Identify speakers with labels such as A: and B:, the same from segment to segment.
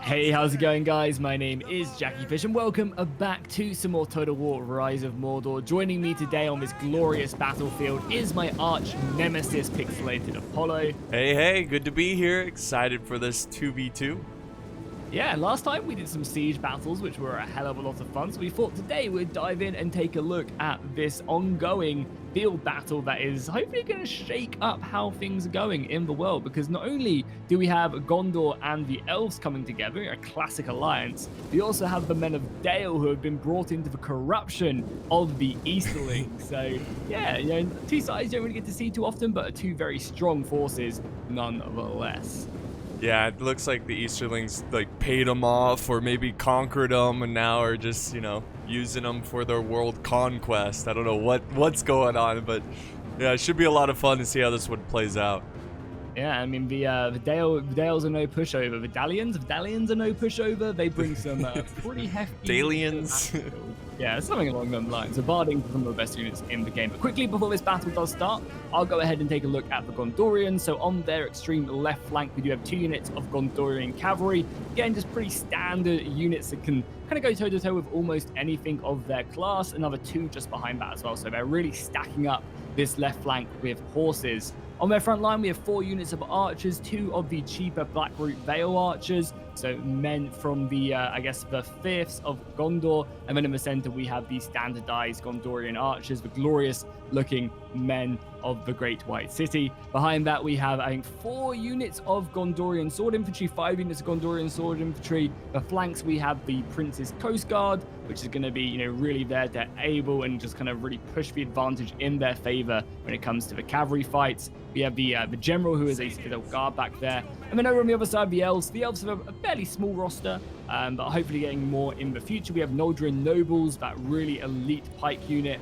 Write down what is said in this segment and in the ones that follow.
A: Hey, how's it going, guys? My name is Jackiefish, and welcome back to some more Total War Rise of Mordor. Joining me today on this glorious battlefield is my arch nemesis, Pixelated Apollo.
B: Hey, good to be here. Excited for this 2v2.
A: Yeah, last time we did some siege battles, which were a hell of a lot of fun, so we thought today we'd dive in and take a look at this ongoing field battle that is hopefully going to shake up how things are going in the world, because not only do we have Gondor and the elves coming together, a classic alliance, we also have the men of Dale who have been brought into the corruption of the Easterlings. So yeah, two sides you don't really get to see too often, but are two very strong forces nonetheless.
B: Yeah, it looks like the Easterlings paid them off or maybe conquered them and now are just, using them for their world conquest. I don't know what's going on, but yeah, it should be a lot of fun to see how this one plays out.
A: Yeah, I mean, the Dales are no pushover. The Dalians are no pushover. They bring some pretty hefty...
B: Dalians?
A: Yeah, something along those lines. So Barding some of the best units in the game. But quickly, before this battle does start, I'll go ahead and take a look at the Gondorians. So on their extreme left flank, we do have 2 units of Gondorian cavalry. Again, just pretty standard units that can kind of go toe-to-toe with almost anything of their class. Another 2 just behind that as well. So they're really stacking up this left flank with horses. On their front line, we have 4 units of archers, 2 of the cheaper Blackroot Vale archers, so men from the, I guess, the fifths of Gondor. And then in the center, we have the standardized Gondorian archers, the glorious-looking men of the Great White City. Behind that, we have, I think, 4 units of Gondorian sword infantry, 5 units of Gondorian sword infantry. The flanks, we have the Prince's Coast Guard, which is going to be, really there to able and just kind of really push the advantage in their favor when it comes to the cavalry fights. We have the general, who is a little guard back there. And then over on the other side, the elves. The elves have a fairly small roster, but hopefully getting more in the future. We have Noldrin Nobles, that really elite pike unit.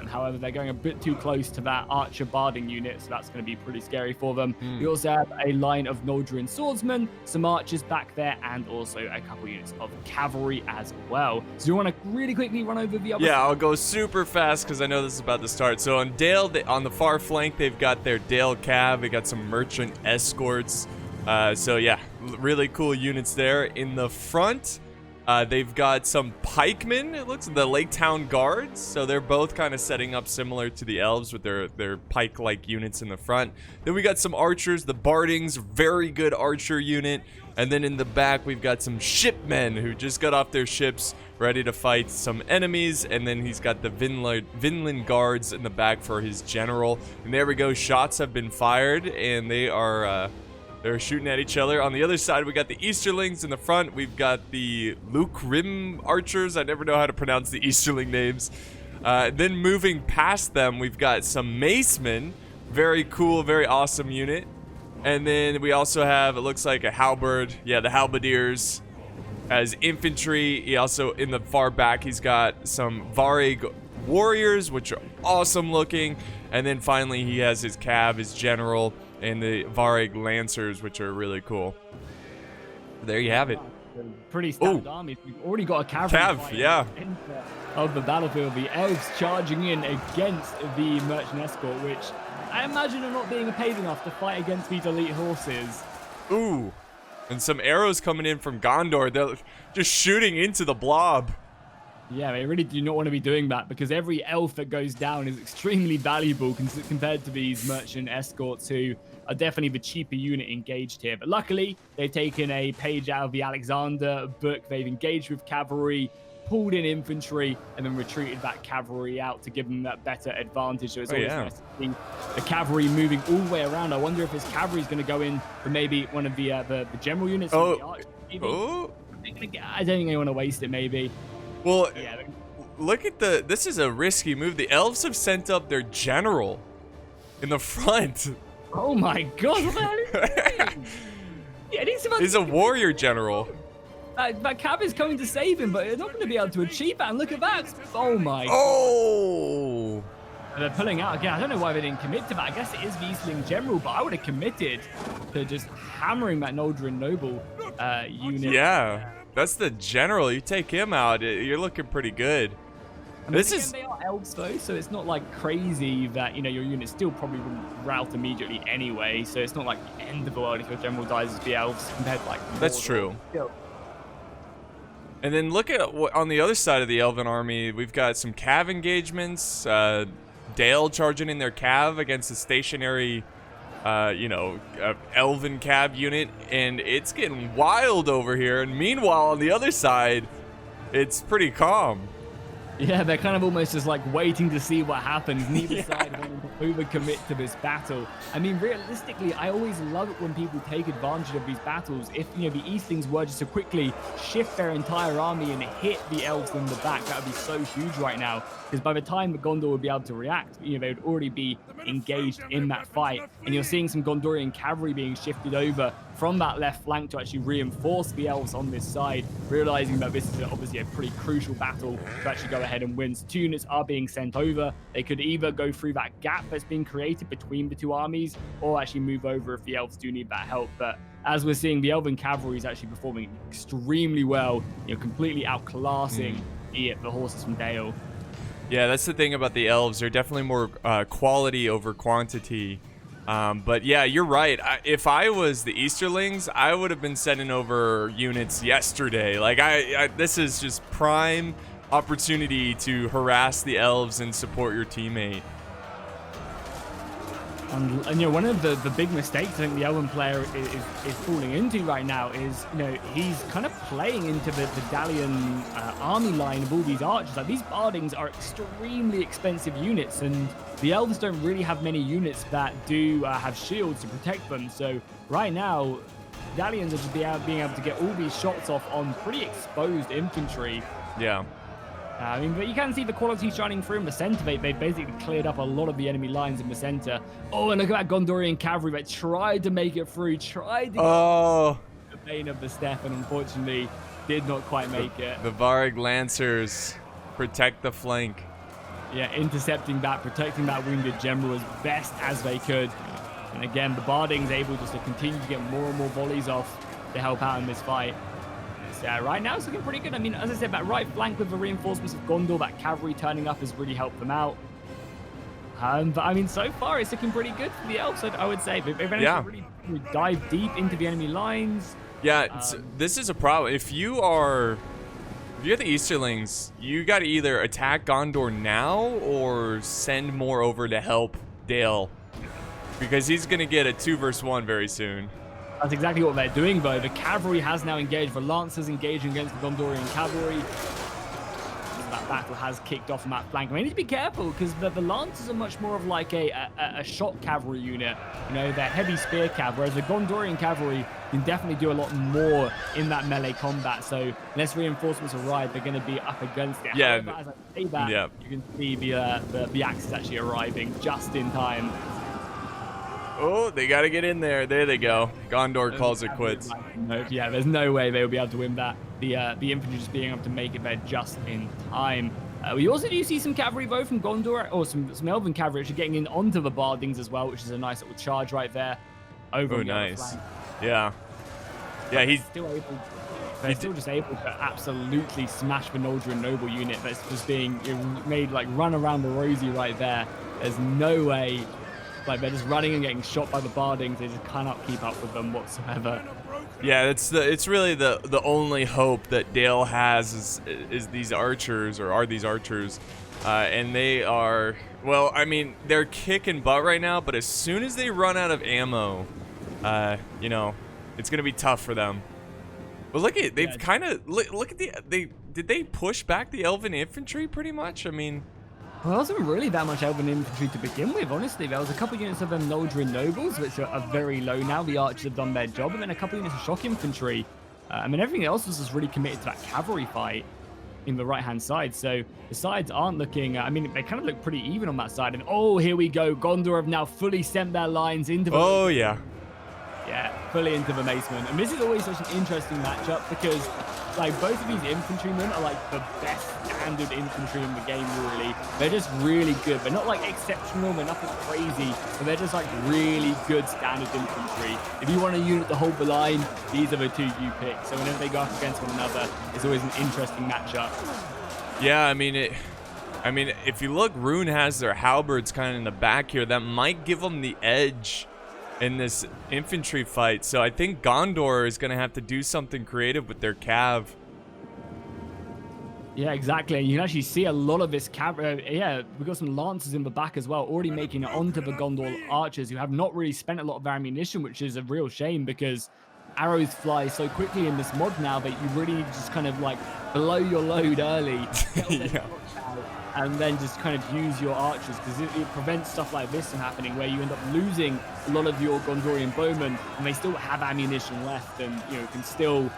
A: However, they're going a bit too close to that archer barding unit, so that's going to be pretty scary for them. We also have a line of Noldrin swordsmen, some archers back there, and also a couple units of cavalry as well. So do you want to really quickly run over the other side?
B: I'll go super fast because I know this is about to start. So on Dale, on the far flank, they've got their Dale Cav. They got some merchant escorts. So yeah, really cool units there. In the front, they've got some pikemen, it looks, the Lake Town Guards. So they're both kind of setting up similar to the elves with their pike-like units in the front. Then we got some archers, the Bardings, very good archer unit. And then in the back, we've got some shipmen who just got off their ships, ready to fight some enemies. And then he's got the Vinland Guards in the back for his general. And there we go, shots have been fired, and they are... they're shooting at each other. On the other side, we got the Easterlings. In the front, we've got the Luke Rim Archers. I never know how to pronounce the Easterling names. Then moving past them, we've got some Macemen. Very cool, very awesome unit. And then we also have, it looks like a halberd. Yeah, the halberdiers as infantry. He also, in the far back, he's got some Varig warriors, which are awesome looking. And then finally, he has his cav, his general, and the Varig Lancers, which are really cool. There you have it.
A: Pretty stacked armies. We've already got a cavalry
B: yeah.
A: Of the battlefield. The elves charging in against the merchant escort, which I imagine are not being paid enough to fight against these elite horses.
B: Ooh. And some arrows coming in from Gondor. They're just shooting into the blob.
A: Yeah, they really do not want to be doing that, because every elf that goes down is extremely valuable compared to these merchant escorts, who are definitely the cheaper unit engaged here. But luckily, they've taken a page out of the Alexander book. They've engaged with cavalry, pulled in infantry, and then retreated that cavalry out to give them that better advantage. So it's always nice to see the cavalry moving all the way around. I wonder if this cavalry is going to go in for maybe one of the general units. I don't think they want to waste it, maybe.
B: Well, yeah, look at this is a risky move. The elves have sent up their general in the front.
A: Oh my god, what the hell is he doing?
B: He's a warrior general.
A: That cav is coming to save him, but they're not going to be able to achieve that. And look at that. Oh my god.
B: Oh!
A: They're pulling out again. I don't know why they didn't commit to that. I guess it is the Eastling general, but I would have committed to just hammering that Noldrin Noble unit.
B: Yeah. That's the general. You take him out, you're looking pretty good.
A: And
B: This
A: again,
B: is
A: they are elves though, so it's not like crazy that, you know, your unit still probably wouldn't rout immediately anyway. So it's not like the end of the world if your general dies as the elves compared to like.
B: That's
A: Mordor.
B: true.
A: Still.
B: And then look at what on the other side of the Elven army. We've got some cav engagements. Dale charging in their cav against a stationary, Elven cav unit, and it's getting wild over here. And meanwhile, on the other side, it's pretty calm.
A: Yeah, they're kind of almost just like waiting to see what happens. Neither side wanting to overcommit to this battle. I mean, realistically, I always love it when people take advantage of these battles. If, you know, the Eastlings were just to quickly shift their entire army and hit the elves in the back, that would be so huge right now. Because by the time the Gondor would be able to react, you know, they would already be engaged in that fight. And you're seeing some Gondorian cavalry being shifted over from that left flank to actually reinforce the elves on this side, realizing that this is obviously a pretty crucial battle to actually go ahead and win. So 2 units are being sent over. They could either go through that gap that's being created between the 2 armies, or actually move over if the elves do need that help. But as we're seeing, the Elven cavalry is actually performing extremely well, you know, completely outclassing the horses from Dale.
B: Yeah, that's the thing about the elves. They're definitely more quality over quantity. But yeah, you're right. If I was the Easterlings, I would have been sending over units yesterday. Like, this is just prime opportunity to harass the elves and support your teammate.
A: And you know, one of the big mistakes I think the Elven player is falling into right now is, you know, he's kind of playing into the Dalian army line of all these archers. Like, these Bardings are extremely expensive units, and the elves don't really have many units that do have shields to protect them. So right now, Dalians are just being able to get all these shots off on pretty exposed infantry.
B: Yeah.
A: I mean, but you can see the quality shining through in the center. They basically cleared up a lot of the enemy lines in the center. Oh, and look at that Gondorian cavalry that tried to make it through, tried to get the bane of the steppe, and unfortunately did not quite make it.
B: The Varg Lancers protect the flank.
A: Yeah, intercepting that, protecting that wounded general as best as they could. And again, the Barding's able just to continue to get more and more volleys off to help out in this fight. Right now it's looking pretty good. I mean, as I said, that right flank with the reinforcements of Gondor, that cavalry turning up has really helped them out. But I mean, so far it's looking pretty good for the elves, I would say. They've managed to really dive deep into the enemy lines.
B: Yeah, this is a problem. If you're the Easterlings, you got to either attack Gondor now or send more over to help Dale, because he's going to get a 2 versus 1 very soon.
A: That's exactly what they're doing, though. The cavalry has now engaged. The Lancers engaging against the Gondorian cavalry. That battle has kicked off on that flank. I mean, you need to be careful, because the Lancers are much more of like a shot cavalry unit. You know, they're heavy spear cav, whereas the Gondorian cavalry can definitely do a lot more in that melee combat. So unless reinforcements arrive, they're going to be up against it.
B: Yeah.
A: However, as I say that, you can see the axes actually arriving just in time.
B: Oh, they got to get in there. There they go. Gondor calls it quits.
A: Yeah, there's no way they will be able to win that. The infantry just being able to make it there just in time. We also do see some cavalry, though, from Gondor, or some Elven cavalry actually getting in onto the Bardings as well, which is a nice little charge right there. Over on the other flank.
B: Yeah. Yeah, he's
A: still able. They're still just able to absolutely smash the Noldrian noble unit that's just being made like run around the rosy right there. There's no way. Like, they're just running and getting shot by the Bardings. They just cannot keep up with them whatsoever.
B: Yeah, it's really the only hope that Dale has is these archers, or are these archers, and they are, well, I mean, they're kicking butt right now, but as soon as they run out of ammo, you know, it's gonna be tough for them. But look at, they've kind of look at did they push back the Elven infantry pretty much? I mean,
A: well, there wasn't really that much Elven infantry to begin with, honestly. There was a couple units of them Noldrian nobles, which are very low now. The archers have done their job, and then a couple units of shock infantry. I mean, everything else was just really committed to that cavalry fight in the right-hand side. So the sides aren't looking, I mean, they kind of look pretty even on that side. And oh, here we go. Gondor have now fully sent their lines into the...
B: Oh, yeah.
A: Yeah, fully into the basement. And this is always such an interesting matchup, because like both of these infantrymen are like the best standard infantry in the game, really. They're just really good. They're not like exceptional, they're nothing crazy, but they're just like really good standard infantry. If you want a unit to hold the line, these are the 2 you pick. So whenever they go up against one another, it's always an interesting matchup.
B: Yeah, I mean, I mean, if you look, Rune has their halberds kind of in the back here. That might give them the edge in this infantry fight. So I think Gondor is going to have to do something creative with their cav.
A: Yeah, exactly. You can actually see a lot of this yeah, we've got some lancers in the back as well, already making it onto the Gondor archers, who have not really spent a lot of their ammunition, which is a real shame because arrows fly so quickly in this mod now that you really need to just kind of like blow your load early,
B: Yeah.
A: and then just kind of use your archers, because it prevents stuff like this from happening where you end up losing a lot of your Gondorian bowmen and they still have ammunition left, and you know can still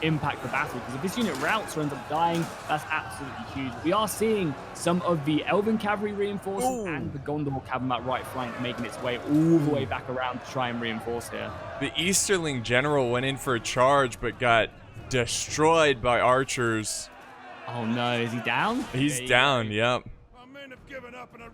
A: impact the battle. Because if this unit routes or ends up dying, that's absolutely huge. We are seeing some of the Elven cavalry reinforcing and the Gondor cav on that right flank making its way all the way back around to try and reinforce here.
B: The Easterling general went in for a charge but got destroyed by archers.
A: Oh no, is he down?
B: He's down, yep.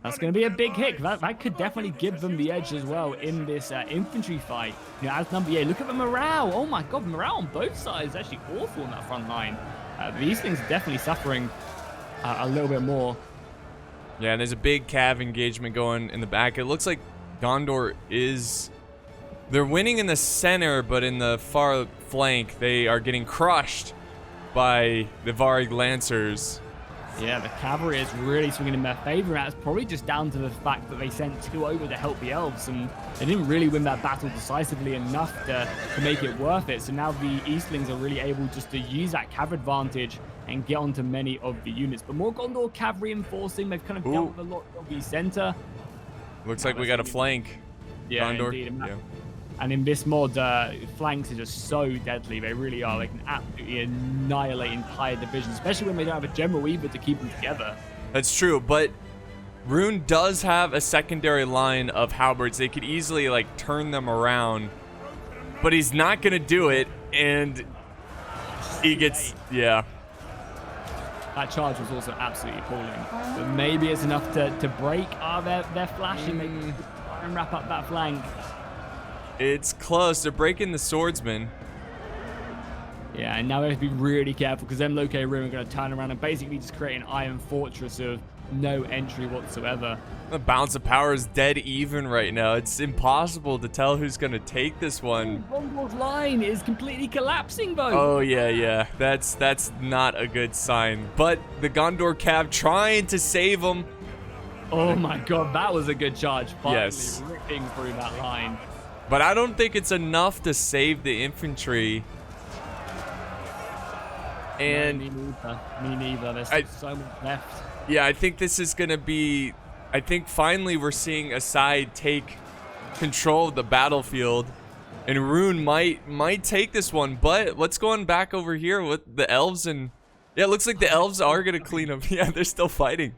A: That's going to be a big hit. That could definitely give them the edge as well in this infantry fight. You know, as number 8, look at the morale. Oh my god, morale on both sides is actually awful in that front line. These things are definitely suffering a little bit more.
B: Yeah, and there's a big cav engagement going in the back. It looks like Gondor is... They're winning in the center, but in the far flank, they are getting crushed by the Varg Lancers.
A: Yeah, the cavalry is really swinging in their favor. That's probably just down to the fact that they sent 2 over to help the elves, and they didn't really win that battle decisively enough to make it worth it. So now the Eastlings are really able just to use that cav advantage and get onto many of the units. But more Gondor cav reinforcing. They've kind of dealt with a lot of the center.
B: Looks like we got a flank.
A: Yeah,
B: Gondor.
A: indeed.
B: Yeah.
A: And in this mod, flanks are just so deadly. They really are. They can absolutely annihilate entire divisions, especially when they don't have a general either to keep them together.
B: That's true, but Rune does have a secondary line of halberds. They could easily like turn them around, but he's not gonna do it, and he gets
A: That charge was also absolutely appalling. But maybe it's enough to break their flashing. Maybe try and wrap up that flank.
B: It's close. They're breaking the swordsman.
A: Yeah, and now we have to be really careful because them Loke Room are going to turn around and basically just create an iron fortress of no entry whatsoever.
B: The balance of power is dead even right now. It's impossible to tell who's going to take this one.
A: Gondor's line is completely collapsing, though.
B: Oh, yeah. That's not a good sign. But the Gondor cav trying to save him.
A: Oh, my God. That was a good charge. Finally
B: Yes.
A: ripping through that line.
B: But I don't think it's enough to save the infantry. And
A: No, me neither. There's still so much left.
B: yeah, I think this is going to be... I think finally we're seeing a side take control of the battlefield. And Rune might take this one. But let's go on back over here with the elves. And yeah, it looks like the elves are going to clean up. Yeah, they're still fighting.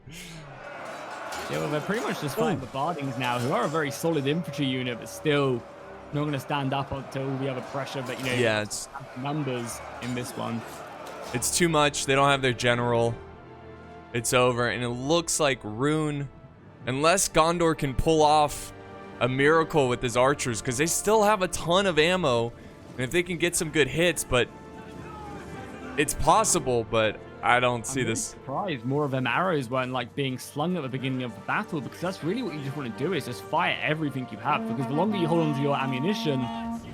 A: Yeah, well, they're pretty much just fighting the Bardings now, who are a very solid infantry unit, but still not going to stand up until we have a pressure. But, you know,
B: Yeah, it's
A: numbers in this one.
B: It's too much. They don't have their general. It's over. And it looks like Rune, unless Gondor can pull off a miracle with his archers, because they still have a ton of ammo. And if they can get some good hits, but it's possible, but I don't see this.
A: Surprised more of them arrows weren't like being slung at the beginning of the battle, because that's really what you just want to do, is just fire everything you have, because the longer you hold on to your ammunition,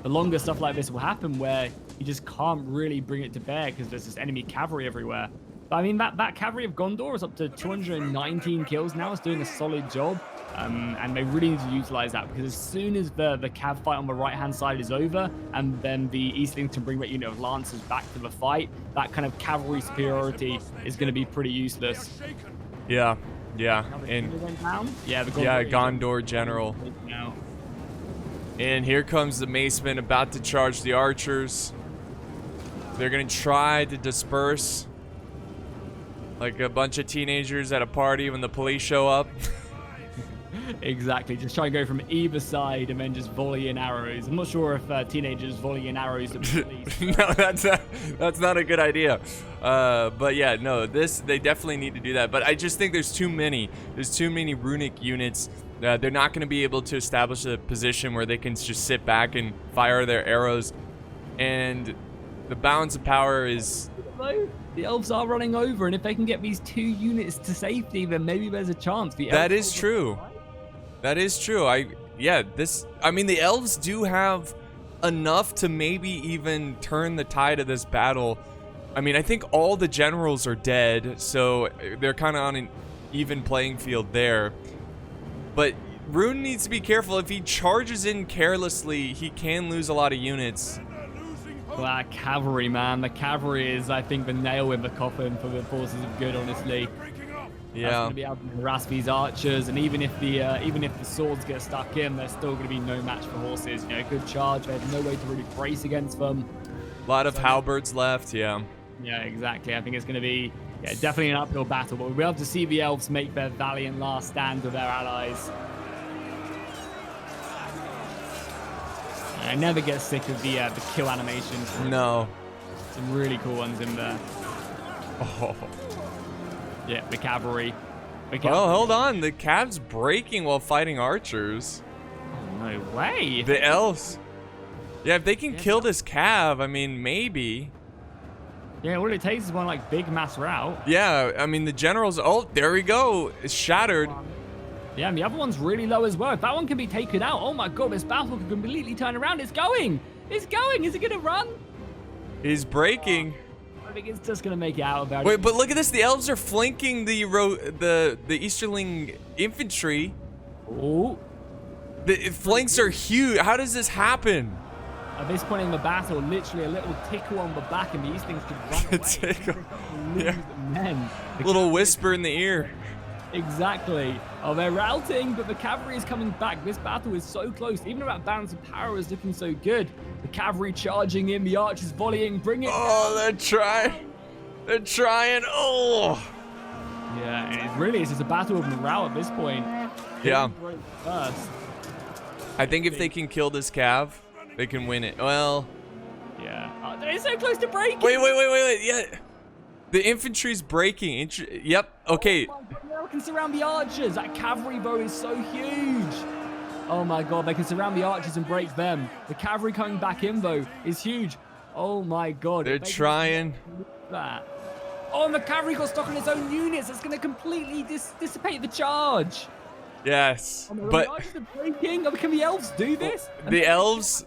A: the longer stuff like this will happen where you just can't really bring it to bear because there's this enemy cavalry everywhere. But I mean, that cavalry of Gondor is up to 219 kills now. It's doing a solid job. And they really need to utilize that, because as soon as the cav fight on the right hand side is over, and then the Eastlings can bring that unit of lancers back to the fight, that kind of cavalry superiority is going to be pretty useless.
B: Yeah.
A: And yeah, the
B: Gondor general.
A: Now.
B: And here comes the macemen about to charge the archers. They're going to try to disperse like a bunch of teenagers at a party when the police show up.
A: Exactly, just try and go from either side and then just volley in arrows. I'm not sure if teenagers volley in arrows at the police.
B: No, that's not a good idea. But yeah, no, they definitely need to do that. But I just think there's too many runic units. They're not going to be able to establish a position where they can just sit back and fire their arrows. And the balance of power is...
A: The elves are running over, and if they can get these 2 units to safety, then maybe there's a chance.
B: That is true. That is true. I mean, the elves do have enough to maybe even turn the tide of this battle. I mean, I think all the generals are dead, so they're kind of on an even playing field there. But Rune needs to be careful. If he charges in carelessly, he can lose a lot of units.
A: Well, that cavalry, man. The cavalry is, I think, the nail in the coffin for the forces of good, honestly.
B: Yeah.
A: That's going to be able to harass these archers, and even if the swords get stuck in, they're still going to be no match for horses. You know, good charge. They have no way to really brace against them.
B: A lot of halberds left, yeah.
A: Yeah, exactly. I think it's going to be definitely an uphill battle, but we'll be able to see the elves make their valiant last stand with their allies. I never get sick of the kill animations.
B: No.
A: Some really cool ones in there.
B: Oh.
A: Yeah, the cavalry.
B: Oh, hold on. The cav's breaking while fighting archers.
A: Oh, no way.
B: The elves. Yeah, if they can kill this cav, I mean, maybe.
A: Yeah, all it takes is one, like, big mass rout.
B: Yeah, I mean, the generals... Oh, there we go. It's shattered.
A: Yeah, and the other one's really low as well. If that one can be taken out, oh my god, this battle could completely turn around. It's going! It's going! Is it going to run?
B: He's breaking.
A: I think it's just going to make it out of there.
B: Wait, but look at this. The elves are flanking the Easterling infantry.
A: Oh.
B: The flanks are huge. How does this happen?
A: At this point in the battle, literally a little tickle on the back and the Eastlings could run away.
B: Tickle.
A: Yeah.
B: A little whisper in the ear.
A: Exactly. Oh, they're routing, but the cavalry is coming back. This battle is so close. Even though that balance of power is looking so good. The cavalry charging in, the archers volleying, bring it
B: down. They're trying. They're trying. Oh.
A: Yeah, and it really is just a battle of morale at this point.
B: Yeah.
A: First.
B: I think if they can kill this cav, they can win it. Well.
A: Yeah. They're so close to breaking.
B: Wait. Yeah. The infantry's breaking. Yep. Okay.
A: Oh my God, they can surround the archers. That cavalry bow is so huge. Oh my god, they can surround the archers and break them. The cavalry coming back in, though, is huge. Oh my god.
B: They're trying.
A: That. Oh, and the cavalry got stuck on its own units. It's going to completely dissipate the charge.
B: Yes.
A: Oh,
B: but
A: the archers are breaking. Oh, can the elves do this?
B: The elves...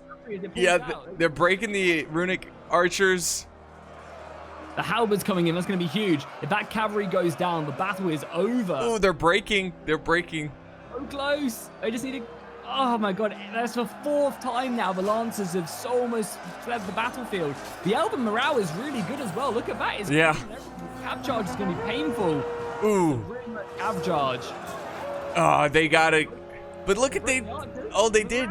B: Yeah, they're breaking the runic archers.
A: The halberds coming in. That's going to be huge. If that cavalry goes down, the battle is over.
B: Oh, they're breaking. They're breaking.
A: So close. They just need to... Oh my god, that's the fourth time now the Lancers have so almost fled the battlefield. The elven morale is really good as well. Look at that. It's cav charge is going to be painful.
B: Ooh.
A: Cav charge.
B: Oh, they got it. But look at they... Oh, they did.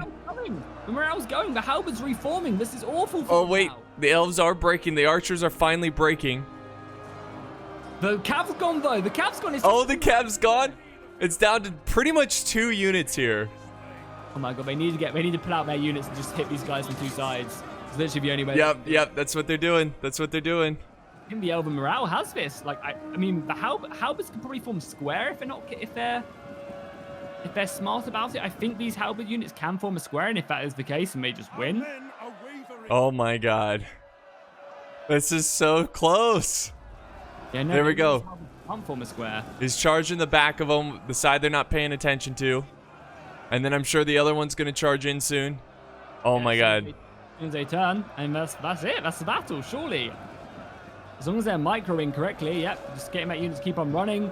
A: The morale's going. The halberds reforming. This is awful for
B: Oh, wait. The elves are breaking. The archers are finally breaking.
A: The cav's gone, though. The cav's gone.
B: Oh, the cav's gone? It's down to pretty much 2 units here.
A: Oh my god, they need to pull out their units and just hit these guys from 2 sides. It's literally the only way.
B: Yep, that's what they're doing. That's what they're doing.
A: I think the elven morale has this. Like, I mean, the halberds can probably form square if they're smart about it. I think these halberd units can form a square, and if that is the case, and they just win.
B: Oh my god. This is so close.
A: Yeah, no,
B: there we go.
A: Can't form a square.
B: He's charging the back of them, the side they're not paying attention to. And then I'm sure the other one's going to charge in soon. Oh my god.
A: As soon as they turn, and that's it. That's the battle, surely. As long as they're microing correctly, yep. Just getting that units keep on running.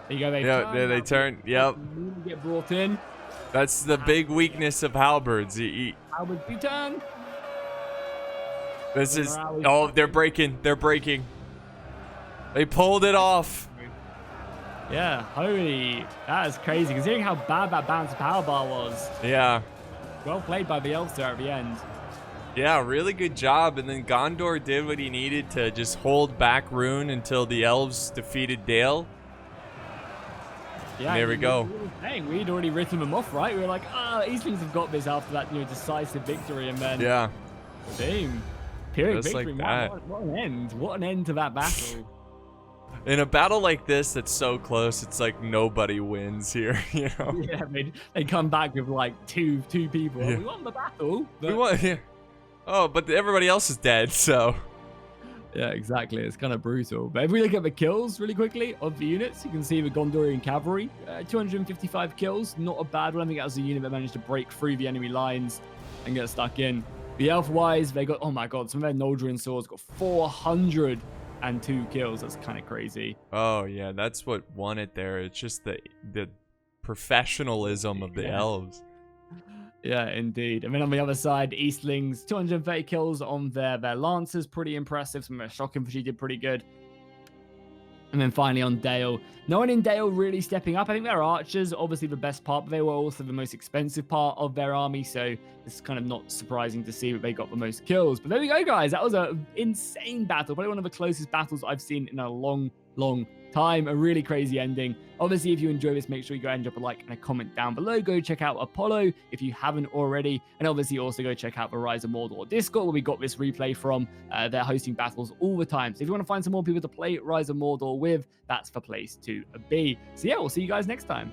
A: There you go.
B: They turn. Yep.
A: Get brought in.
B: That's the big weakness of halberds.
A: Halberds do turn.
B: This is... Oh, they're breaking. They're breaking. They pulled it off.
A: Yeah, holy, that is crazy. Considering how bad that balance of power bar was.
B: Yeah.
A: Well played by the elves there at the end.
B: Yeah, really good job. And then Gondor did what he needed to just hold back Rune until the elves defeated Dale.
A: Yeah,
B: there we go.
A: We'd already written them off, right? We were like, Eastlings have got this after that, decisive victory, and then boom, Pyrrhic victory.
B: Like that.
A: What an end! What an end to that battle.
B: In a battle like this that's so close, it's like nobody wins here, you know?
A: Yeah, they come back with like two people.
B: Yeah.
A: We won the battle.
B: We won, yeah. Oh, but everybody else is dead, so...
A: Yeah, exactly. It's kind of brutal. But if we look at the kills really quickly of the units, you can see the Gondorian cavalry, 255 kills. Not a bad one. I think that was a unit that managed to break through the enemy lines and get stuck in. The elf-wise, they got, oh my god, some of their Noldrian swords got 402 kills. That's kind of crazy.
B: Oh, yeah, that's what won it there. It's just the professionalism of the elves.
A: Yeah, indeed. And then on the other side, Eastlings, 230 kills on their Lancers. Pretty impressive. Some of their shock infantry did pretty good. And then finally on Dale, no one in Dale really stepping up. I think their archers, obviously the best part, but they were also the most expensive part of their army. So it's kind of not surprising to see that they got the most kills. But there we go, guys. That was an insane battle. Probably one of the closest battles I've seen in a long time. A really crazy ending. Obviously, if you enjoy this, make sure you go ahead and drop a like and a comment down below. Go check out Apollo if you haven't already. And obviously also go check out the Rise of Mordor Discord where we got this replay from. They're hosting battles all the time. So if you want to find some more people to play Rise of Mordor with, that's the place to be. So yeah, we'll see you guys next time.